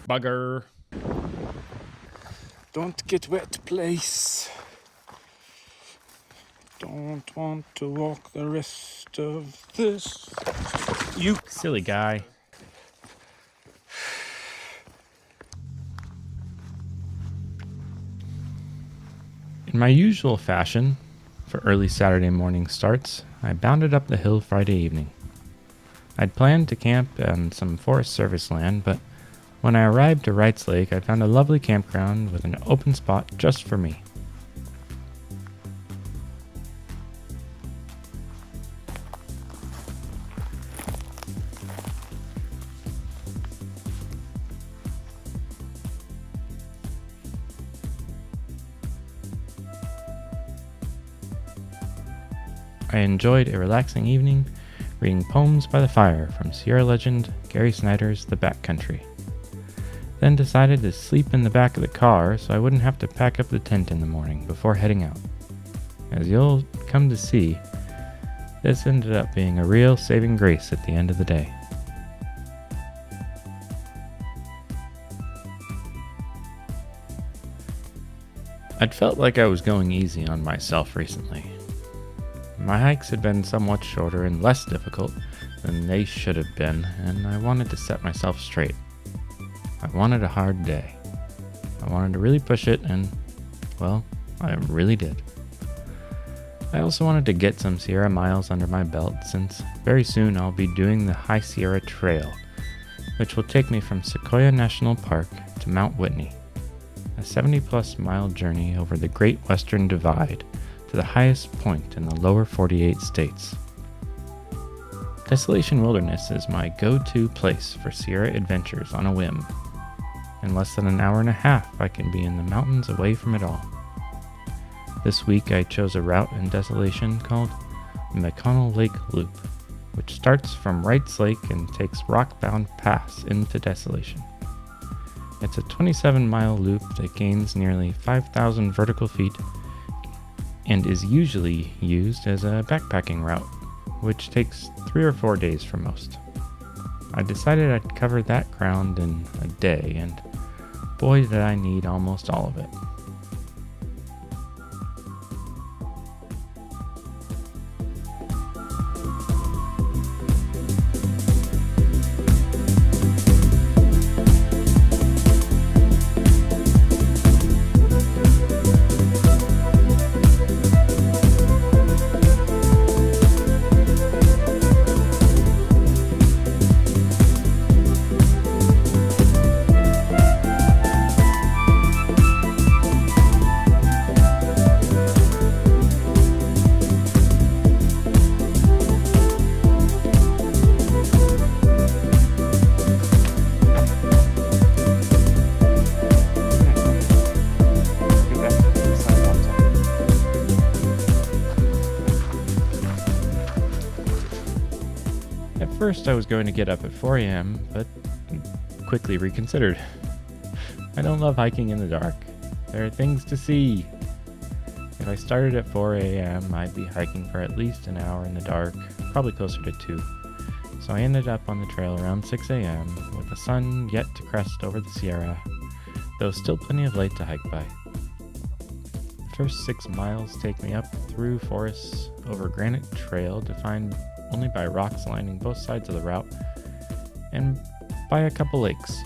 Bugger. Don't get wet, place. Don't want to walk the rest of this. You silly guy. In my usual fashion, for early Saturday morning starts, I bounded up the hill Friday evening. I'd planned to camp on some Forest Service land, but when I arrived to Wrights Lake, I found a lovely campground with an open spot just for me. I enjoyed a relaxing evening reading poems by the fire from Sierra legend Gary Snyder's The Backcountry. Then decided to sleep in the back of the car so I wouldn't have to pack up the tent in the morning before heading out. As you'll come to see, this ended up being a real saving grace at the end of the day. I'd felt like I was going easy on myself recently. My hikes had been somewhat shorter and less difficult than they should have been, and I wanted to set myself straight. I wanted a hard day. I wanted to really push it, and, well, I really did. I also wanted to get some Sierra miles under my belt, since very soon I'll be doing the High Sierra Trail, which will take me from Sequoia National Park to Mount Whitney, a 70-plus mile journey over the Great Western Divide to the highest point in the lower 48 states. Desolation Wilderness is my go-to place for Sierra adventures on a whim. In less than an hour and a half, I can be in the mountains away from it all. This week I chose a route in Desolation called McConnel Lakes Loop, which starts from Wrights Lake and takes Rockbound Pass into Desolation. It's a 27-mile loop that gains nearly 5,000 vertical feet and is usually used as a backpacking route, which takes 3 or 4 days for most. I decided I'd cover that ground in a day, and boy did I need almost all of it. At first I was going to get up at 4 a.m., but quickly reconsidered. I don't love hiking in the dark. There are things to see. If I started at 4 a.m., I'd be hiking for at least an hour in the dark, probably closer to 2. So I ended up on the trail around 6 a.m., with the sun yet to crest over the Sierra, though still plenty of light to hike by. The first 6 miles take me up through forests over granite trail defined only by rocks lining both sides of the route, and by a couple lakes.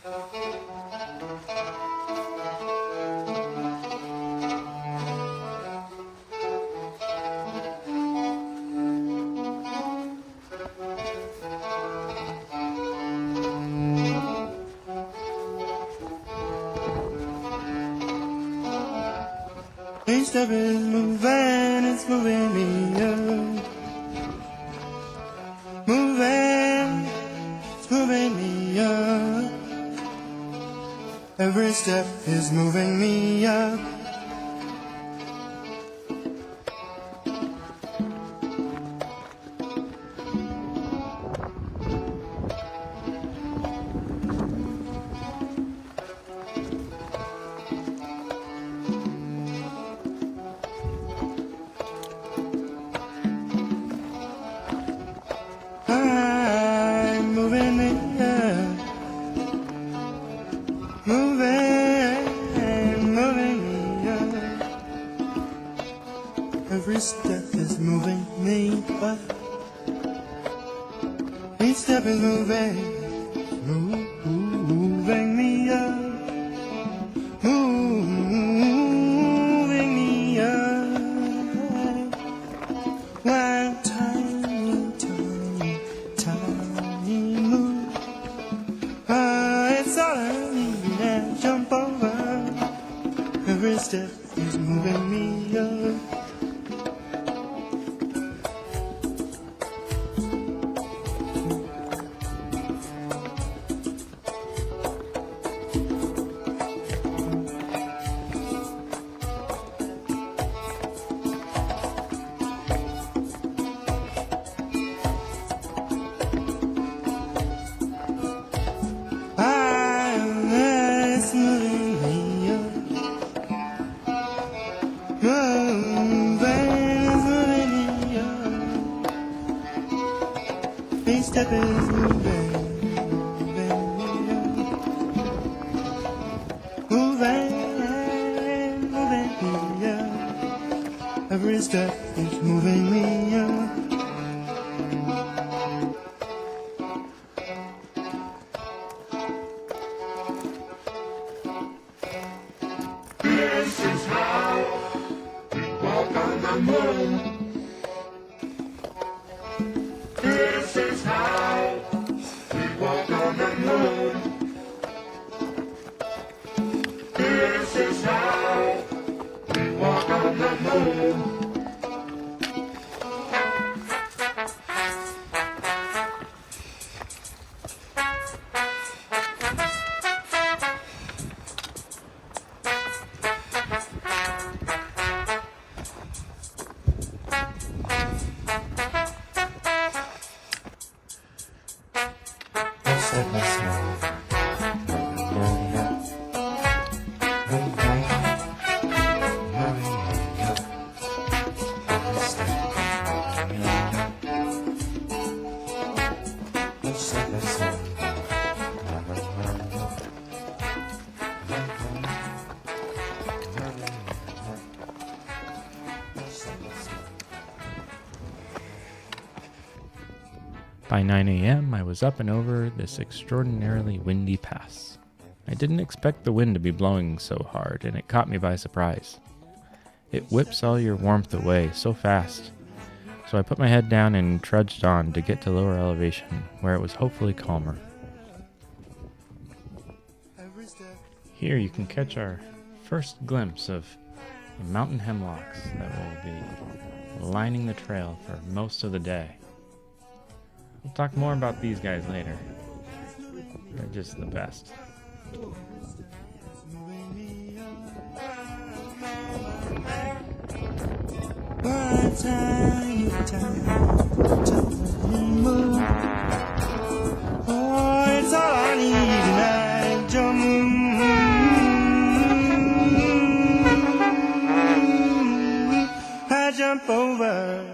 Each step is moving, it's moving me up. Moving, it's moving me up. Every step is moving me up. I'm moving me up. Moving me up. Every step is moving me up. Each step is moving me up. Moving me up. One tiny, tiny, tiny move. It's all I need and jump over. Every step is moving me up. It's moving me up. It's moving me up. Each step is moving me up. Moving me up. Every step is moving me up. This is how we walk on the moon. This is how we walk on the moon. This is how we walk on the moon. By 9 a.m., I was up and over this extraordinarily windy pass. I didn't expect the wind to be blowing so hard, and it caught me by surprise. It whips all your warmth away so fast. So I put my head down and trudged on to get to lower elevation, where it was hopefully calmer. Here you can catch our first glimpse of the mountain hemlocks that will be lining the trail for most of the day. We'll talk more about these guys later. They're just the best. Oh, it's all I need tonight, I jump over.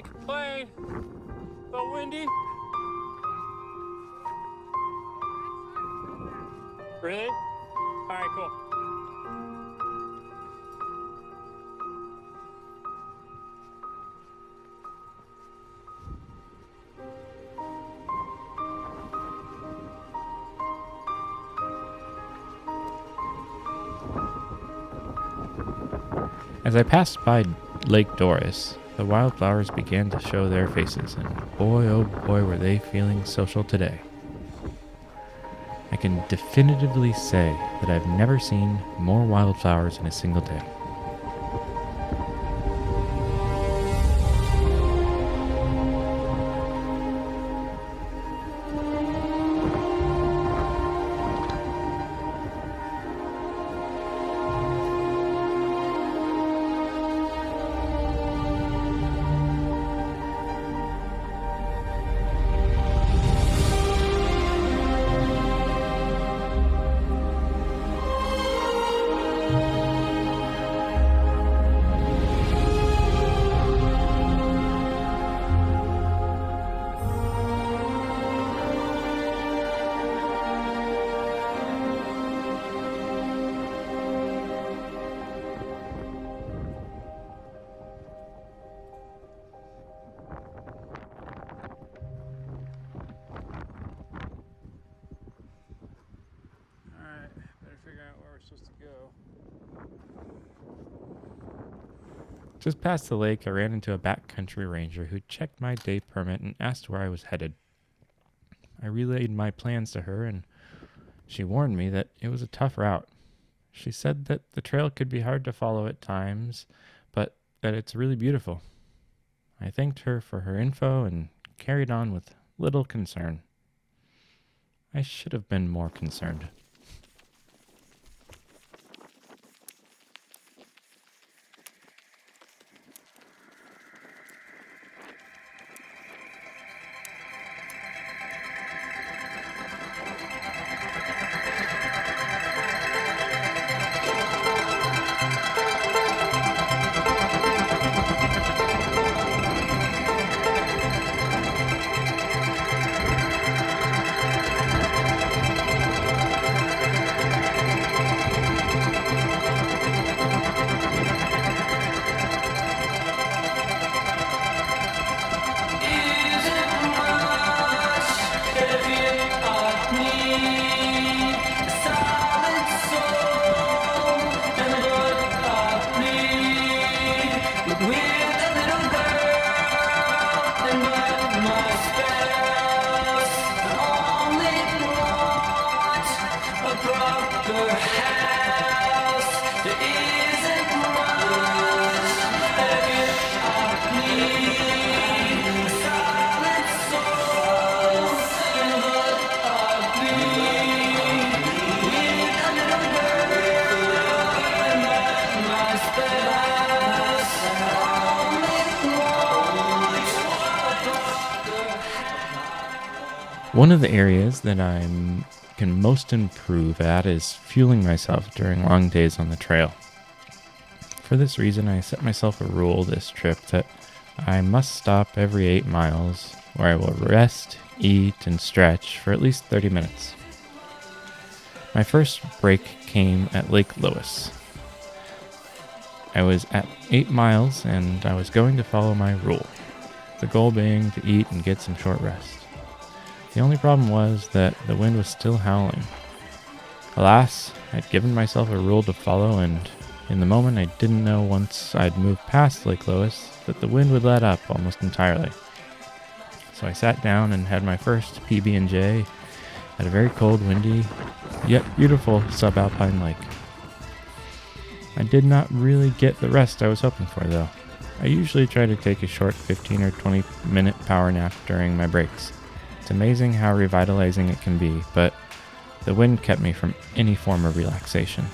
Can't complain. A little windy. Really? Alright, cool. As I passed by Lake Doris, the wildflowers began to show their faces, and boy oh boy were they feeling social today. I can definitively say that I've never seen more wildflowers in a single day. Just past the lake, I ran into a backcountry ranger who checked my day permit and asked where I was headed. I relayed my plans to her, and she warned me that it was a tough route. She said that the trail could be hard to follow at times, but that it's really beautiful. I thanked her for her info and carried on with little concern. I should have been more concerned. One of the areas that I can most improve at is fueling myself during long days on the trail. For this reason, I set myself a rule this trip that I must stop every 8 miles, where I will rest, eat, and stretch for at least 30 minutes. My first break came at Lake Lewis. I was at 8 miles and I was going to follow my rule, the goal being to eat and get some short rest. The only problem was that the wind was still howling. Alas, I'd given myself a rule to follow, and in the moment I didn't know once I'd moved past Lake Lewis that the wind would let up almost entirely. So I sat down and had my first PB&J at a very cold, windy, yet beautiful subalpine lake. I did not really get the rest I was hoping for, though. I usually try to take a short 15 or 20 minute power nap during my breaks. It's amazing how revitalizing it can be, but the wind kept me from any form of relaxation.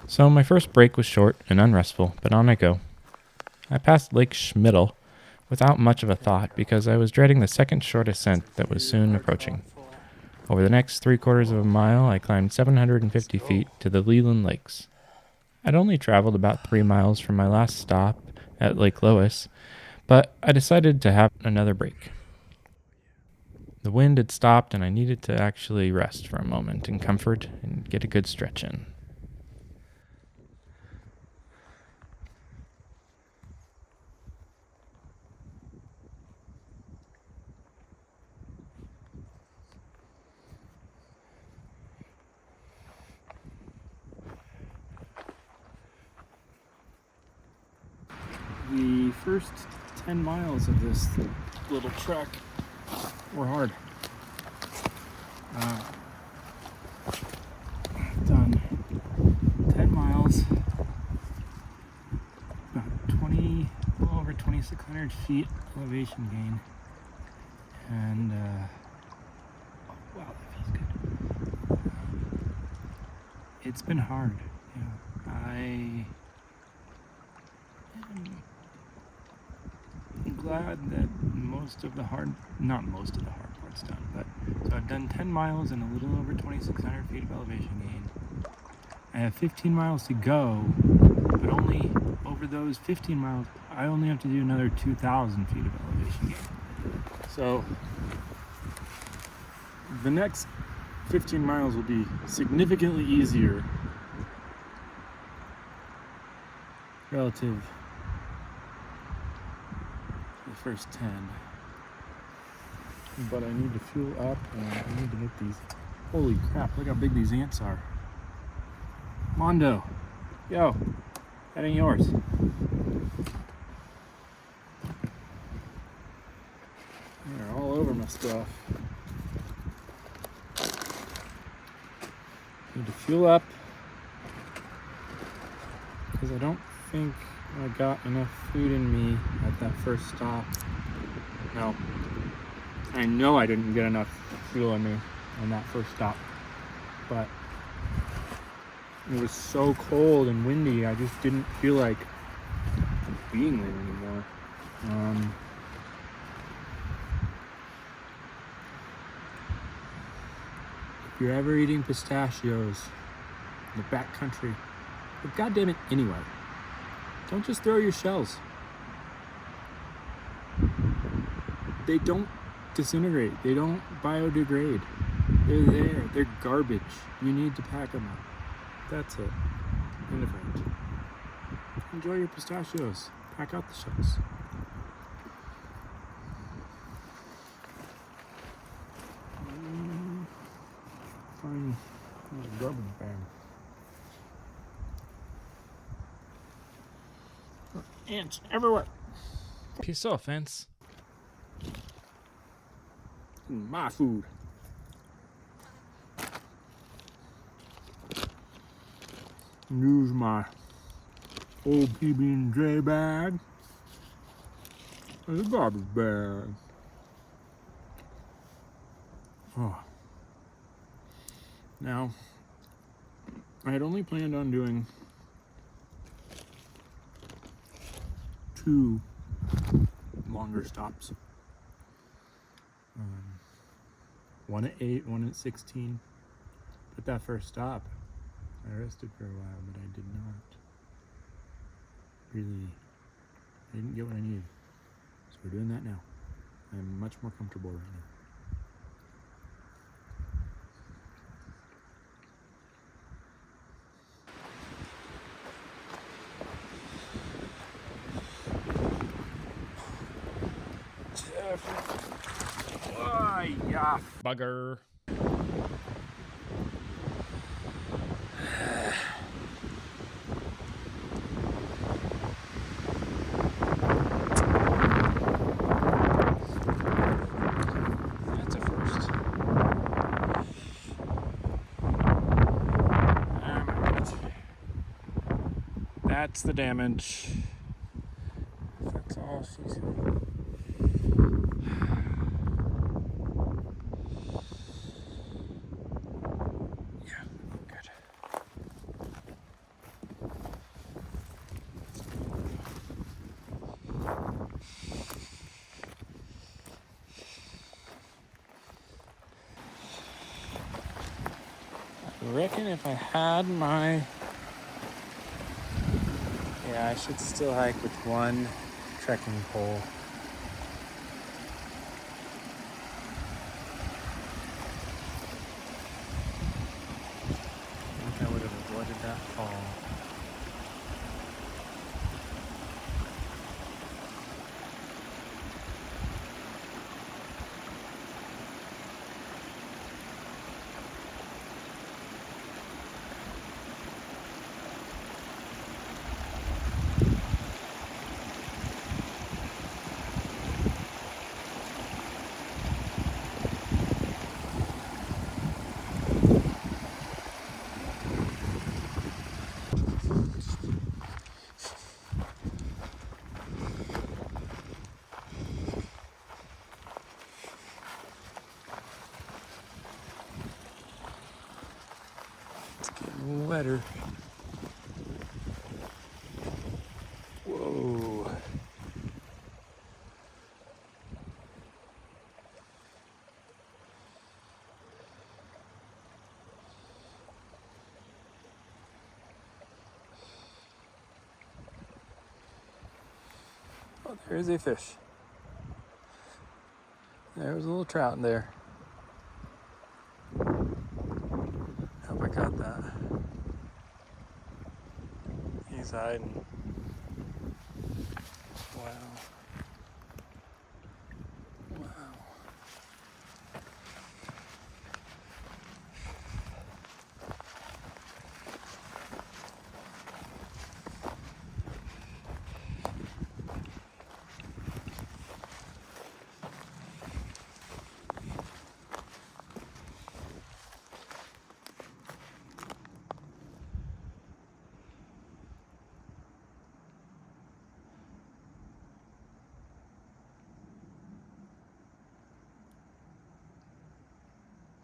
So my first break was short and unrestful, but on I go. I passed Lake Schmidl without much of a thought because I was dreading the second short ascent that was soon approaching. Over the next 3/4 of a mile, I climbed 750 feet to the Leland Lakes. I'd only traveled about 3 miles from my last stop at Lake Lois, but I decided to have another break. The wind had stopped and I needed to actually rest for a moment in comfort and get a good stretch in. The first 10 miles of this little trek were hard. Done 10 miles, about 20, a little over 2,600 feet elevation gain, and oh, wow, that feels good. It's been hard. Yeah, I'm glad that not most of the hard part's done, but so I've done 10 miles and a little over 2,600 feet of elevation gain. I have 15 miles to go, but only over those 15 miles, I only have to do another 2,000 feet of elevation gain. So the next 15 miles will be significantly easier relative to the first 10. But I need to fuel up and I need to get these. Holy crap, look how big these ants are. Mondo, yo, that ain't yours. They're all over my stuff. Need to fuel up because I don't think I got enough food in me at that first stop. No, I know I didn't get enough fuel in me on that first stop, but it was so cold and windy, I just didn't feel like being there anymore. If you're ever eating pistachios in the back country, but goddamn it anyway, don't just throw your shells. They don't disintegrate. They don't biodegrade. They're there. They're garbage. You need to pack them up. That's it. End of it. Enjoy your pistachios. Pack out the shells. Find a garbage bag. Ants everywhere. Peace off, fence. My food. Use my old PB&J bag as a garbage bag. Oh. Now, I had only planned on doing 2 longer stops. One at 8, one at 16. But that first stop, I rested for a while, but I did not really, I didn't get what I needed. So we're doing that now. I'm much more comfortable right now. Yeah. Bugger. That's a first. That's the damage. That's all she's. I reckon if I had my... Yeah, I should still hike with one trekking pole. I think I would have avoided that fall. Wetter. Whoa. Oh, there's a fish. There's a little trout in there. Hope I got that. He's hiding. Wow. Wow.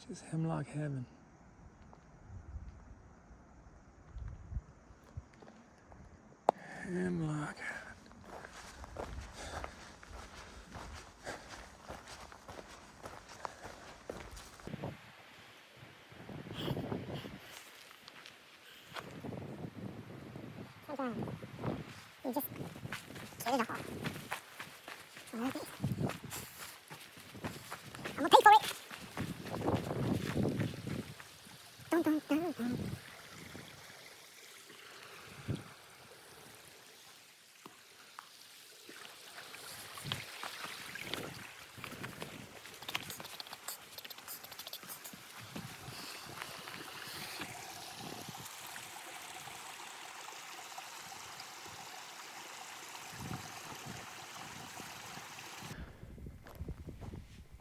Just hemlock heaven. Hemlock heaven. Sometimes you just get it all. Alright. I'm gonna pay for it. Dun, dun, dun, dun.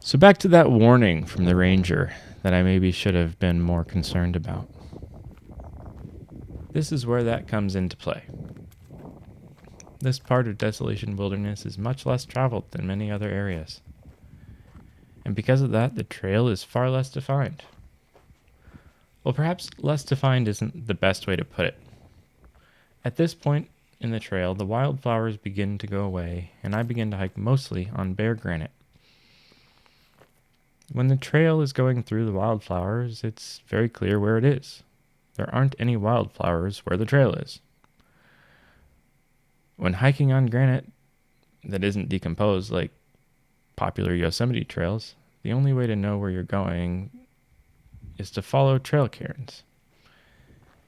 So back to that warning from the ranger that I maybe should have been more concerned about. This is where that comes into play. This part of Desolation Wilderness is much less traveled than many other areas. And because of that, the trail is far less defined. Well, perhaps less defined isn't the best way to put it. At this point in the trail, the wildflowers begin to go away, and I begin to hike mostly on bare granite. When the trail is going through the wildflowers, it's very clear where it is. There aren't any wildflowers where the trail is. When hiking on granite that isn't decomposed like popular Yosemite trails, the only way to know where you're going is to follow trail cairns.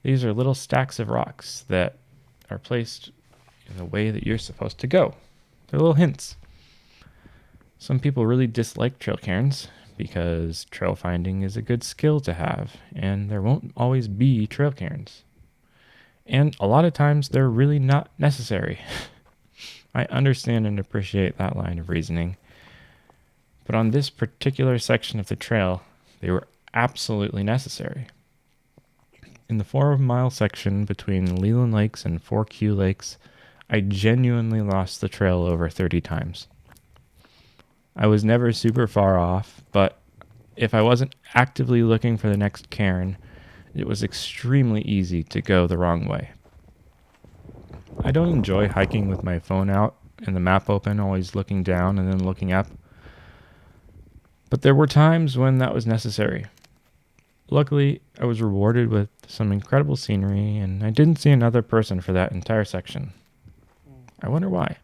These are little stacks of rocks that are placed in the way that you're supposed to go. They're little hints. Some people really dislike trail cairns because trail finding is a good skill to have, and there won't always be trail cairns. And a lot of times they're really not necessary. I understand and appreciate that line of reasoning. But on this particular section of the trail, they were absolutely necessary. In the 4-mile section between Leland Lakes and 4Q Lakes, I genuinely lost the trail over 30 times. I was never super far off, but if I wasn't actively looking for the next cairn, it was extremely easy to go the wrong way. I don't enjoy hiking with my phone out and the map open, always looking down and then looking up. But there were times when that was necessary. Luckily, I was rewarded with some incredible scenery, and I didn't see another person for that entire section. I wonder why.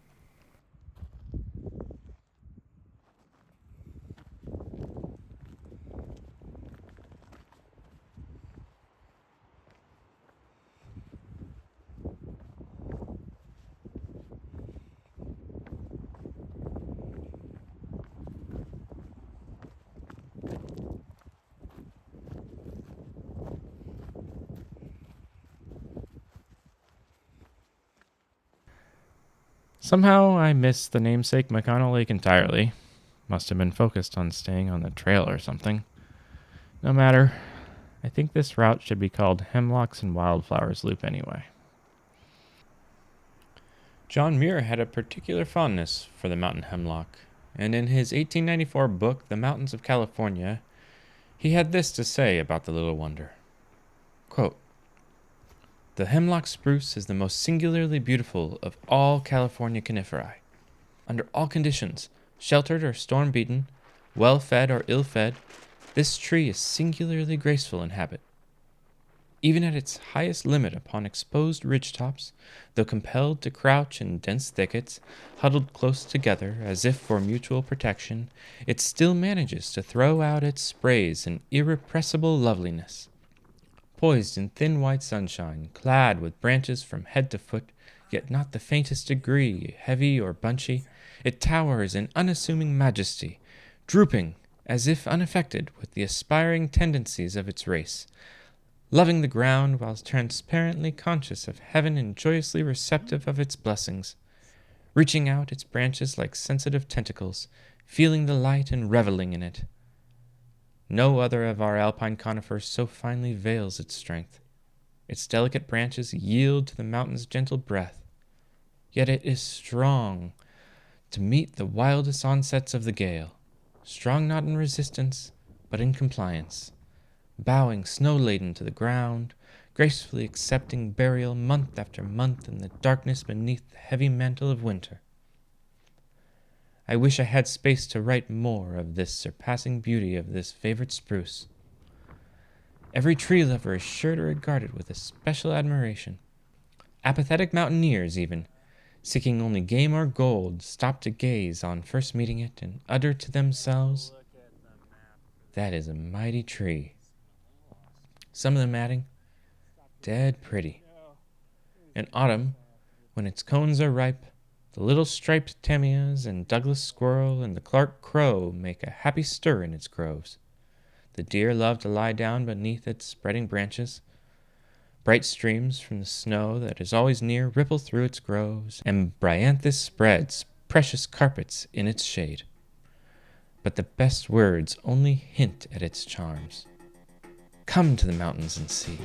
Somehow I missed the namesake McConnell Lake entirely. Must have been focused on staying on the trail or something. No matter. I think this route should be called Hemlocks and Wildflowers Loop anyway. John Muir had a particular fondness for the mountain hemlock, and in his 1894 book, The Mountains of California, he had this to say about the little wonder. Quote, "The hemlock spruce is the most singularly beautiful of all California coniferae. Under all conditions, sheltered or storm-beaten, well-fed or ill-fed, this tree is singularly graceful in habit. Even at its highest limit upon exposed ridge-tops, though compelled to crouch in dense thickets, huddled close together as if for mutual protection, it still manages to throw out its sprays in irrepressible loveliness. Poised in thin white sunshine, clad with branches from head to foot, yet not the faintest degree heavy or bunchy, it towers in unassuming majesty, drooping as if unaffected with the aspiring tendencies of its race, loving the ground whilst transparently conscious of heaven and joyously receptive of its blessings, reaching out its branches like sensitive tentacles, feeling the light and reveling in it. No other of our alpine conifers so finely veils its strength. Its delicate branches yield to the mountain's gentle breath. Yet it is strong to meet the wildest onsets of the gale, strong not in resistance, but in compliance, bowing snow-laden to the ground, gracefully accepting burial month after month in the darkness beneath the heavy mantle of winter. I wish I had space to write more of this surpassing beauty of this favorite spruce. Every tree lover is sure to regard it with especial admiration. Apathetic mountaineers, even, seeking only game or gold, stop to gaze on first meeting it and utter to themselves, 'That is a mighty tree.' Some of them adding, 'Dead pretty.' In autumn, when its cones are ripe, the little striped tamias and Douglas squirrel and the Clark crow make a happy stir in its groves. The deer love to lie down beneath its spreading branches. Bright streams from the snow that is always near ripple through its groves, and bryanthus spreads precious carpets in its shade. But the best words only hint at its charms. Come to the mountains and see.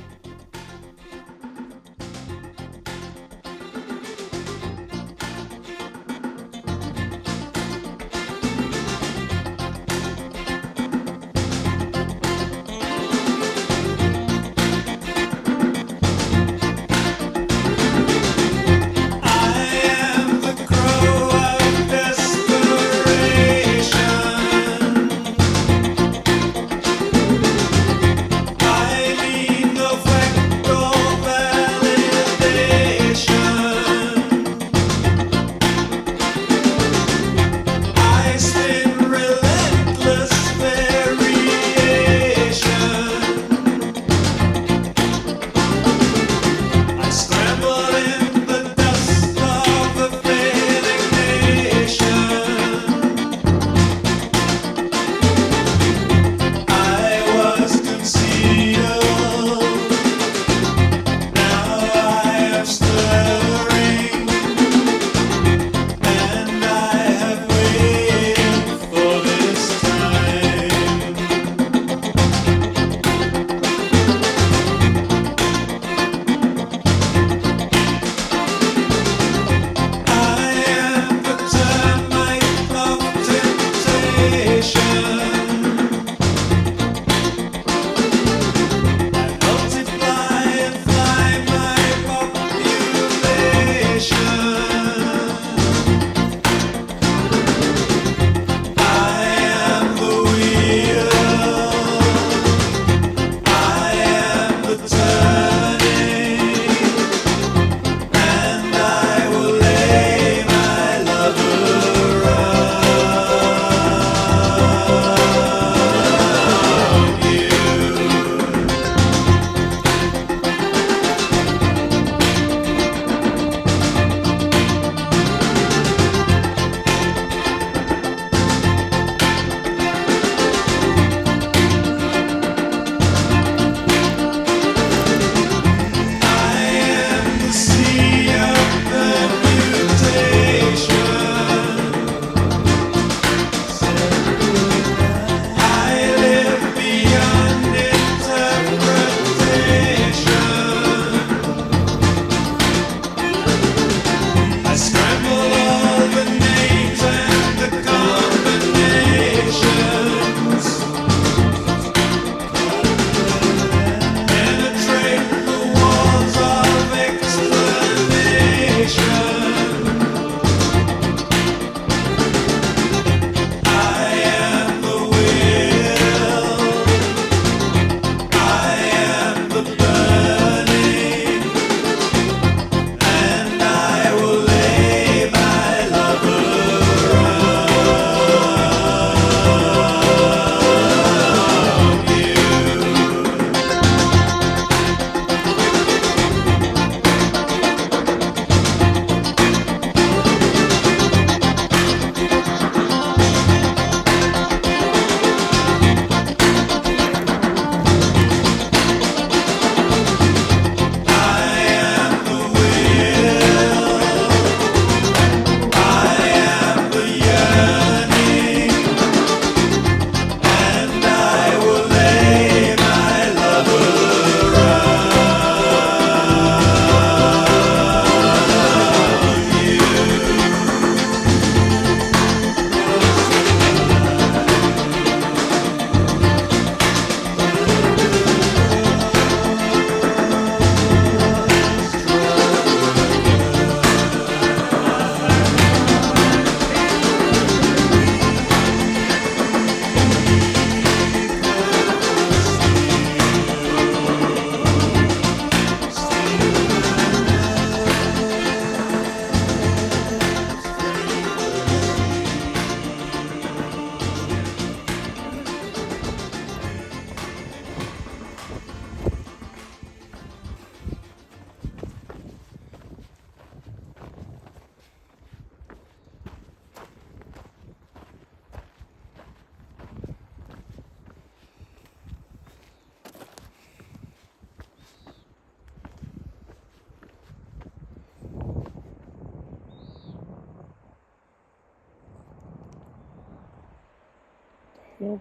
up.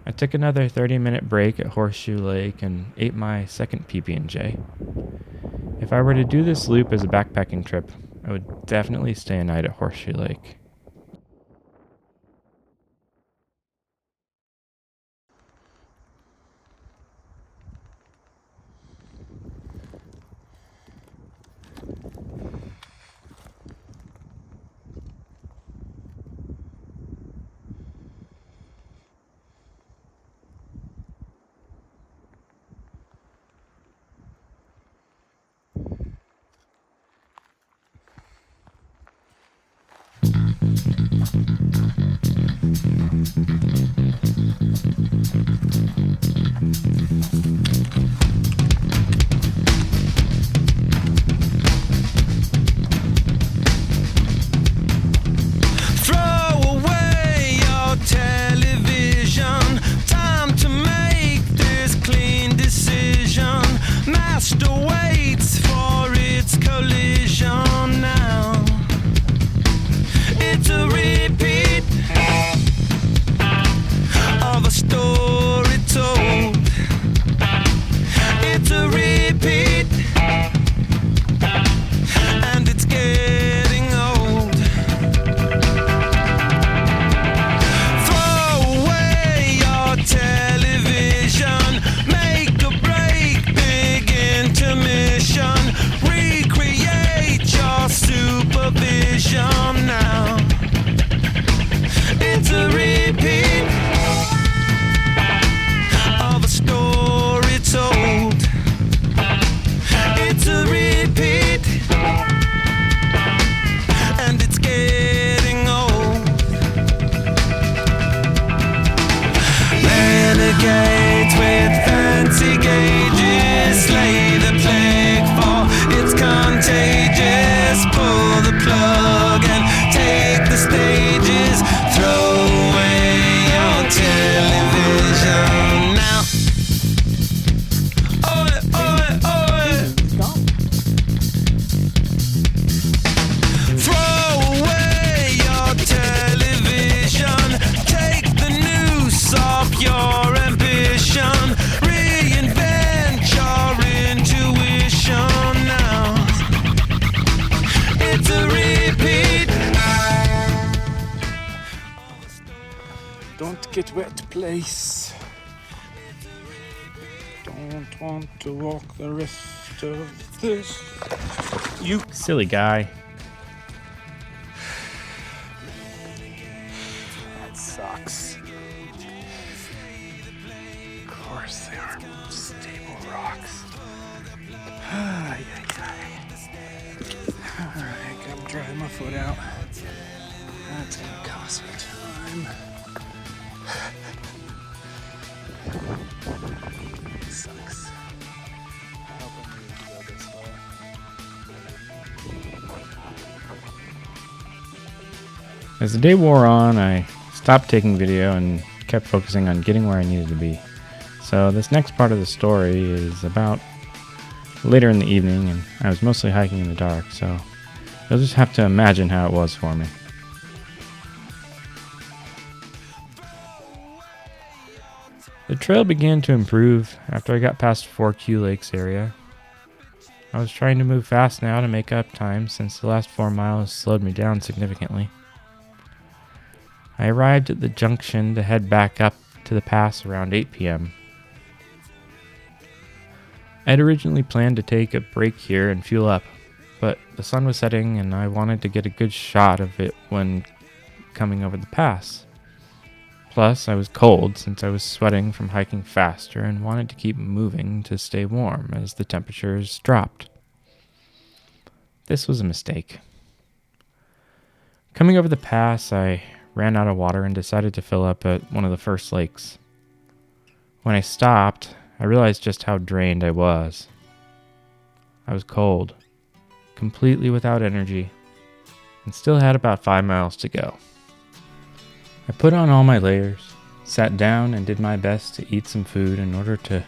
I took another 30-minute break at Horseshoe Lake and ate my second PB&J. If I were to do this loop as a backpacking trip, I would definitely stay a night at Horseshoe Lake. Throw away your television. Time to make this clean decision. Master waits for its collision now. It's a repeat of a story told. It's a repeat, and it's getting old. Throw away your television. Make a break, big intermission. Recreate your supervision now. It's a repeat of a story told. It's a repeat, and it's getting old. Renegades with fancy gauges, slay the plague for it's contagious. Pull the plug and take the stages. Throw away your television now. Oi, oi, oi. Throw away your television. Take the noose off your ambition. Reinvent your intuition now. It's a repeat. Don't get wet, place. Don't want to walk the rest of this. You silly guy. That sucks. Of course they are stable rocks. Ay, ay, ay. Alright, gotta dry my foot out. That's gonna cost me time. Sucks. I hope I'm able to go this far. As the day wore on, I stopped taking video and kept focusing on getting where I needed to be. So this next part of the story is about later in the evening, and I was mostly hiking in the dark, so you'll just have to imagine how it was for me. The trail began to improve after I got past 4Q Lakes area. I was trying to move fast now to make up time since the last 4 miles slowed me down significantly. I arrived at the junction to head back up to the pass around 8 p.m. I had originally planned to take a break here and fuel up, but the sun was setting and I wanted to get a good shot of it when coming over the pass. Plus, I was cold since I was sweating from hiking faster and wanted to keep moving to stay warm as the temperatures dropped. This was a mistake. Coming over the pass, I ran out of water and decided to fill up at one of the first lakes. When I stopped, I realized just how drained I was. I was cold, completely without energy, and still had about 5 miles to go. I put on all my layers, sat down, and did my best to eat some food in order to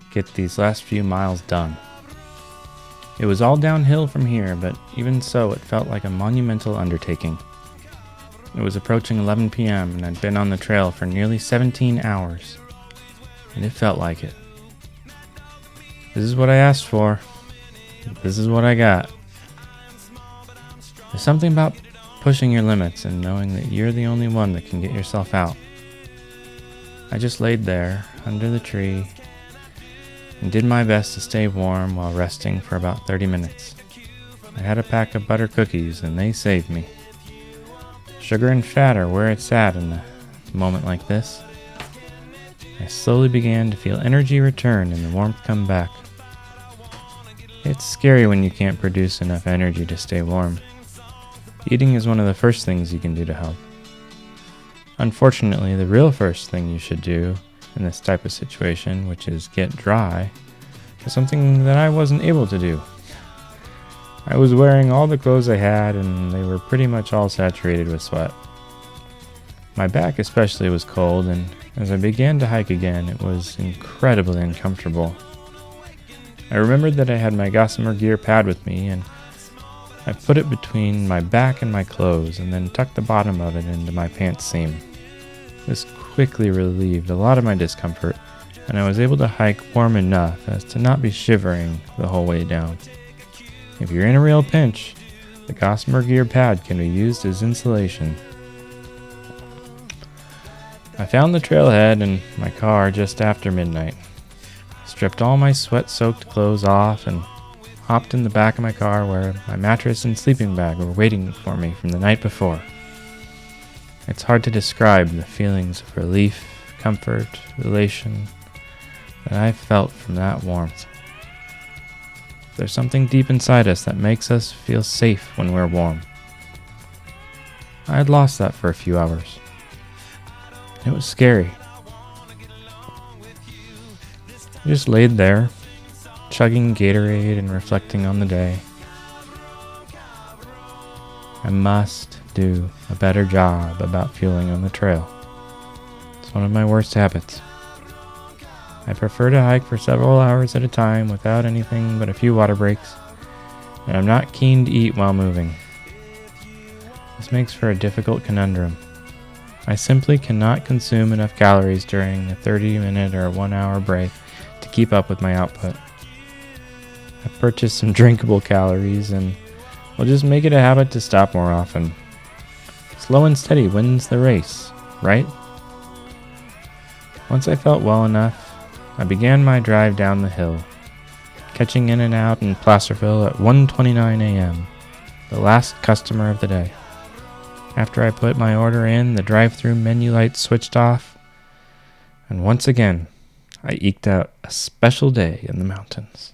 get these last few miles done. It was all downhill from here, but even so, it felt like a monumental undertaking. It was approaching 11 p.m., and I'd been on the trail for nearly 17 hours, and it felt like it. This is what I asked for. This is what I got. There's something about pushing your limits and knowing that you're the only one that can get yourself out. I just laid there, under the tree, and did my best to stay warm while resting for about 30 minutes. I had a pack of butter cookies, and they saved me. Sugar and fat are where it's at in a moment like this. I slowly began to feel energy return and the warmth come back. It's scary when you can't produce enough energy to stay warm. Eating is one of the first things you can do to help. Unfortunately, the real first thing you should do in this type of situation, which is get dry, is something that I wasn't able to do. I was wearing all the clothes I had, and they were pretty much all saturated with sweat. My back especially was cold, and as I began to hike again, it was incredibly uncomfortable. I remembered that I had my gossamer gear pad with me, and I put it between my back and my clothes, and then tucked the bottom of it into my pants seam. This quickly relieved a lot of my discomfort, and I was able to hike warm enough as to not be shivering the whole way down. If you're in a real pinch, the gossamer gear pad can be used as insulation. I found the trailhead and my car just after midnight. Stripped all my sweat-soaked clothes off and hopped in the back of my car where my mattress and sleeping bag were waiting for me from the night before. It's hard to describe the feelings of relief, comfort, elation that I felt from that warmth. There's something deep inside us that makes us feel safe when we're warm. I had lost that for a few hours. It was scary. I just laid there, chugging Gatorade and reflecting on the day. I must do a better job about fueling on the trail. It's one of my worst habits. I prefer to hike for several hours at a time without anything but a few water breaks, and I'm not keen to eat while moving. This makes for a difficult conundrum. I simply cannot consume enough calories during a 30-minute or 1-hour break to keep up with my output. I purchased some drinkable calories and will just make it a habit to stop more often. Slow and steady wins the race, right? Once I felt well enough, I began my drive down the hill, catching in and out in Placerville at 1:29 a.m., the last customer of the day. After I put my order in, the drive-thru menu light switched off, and once again, I eked out a special day in the mountains.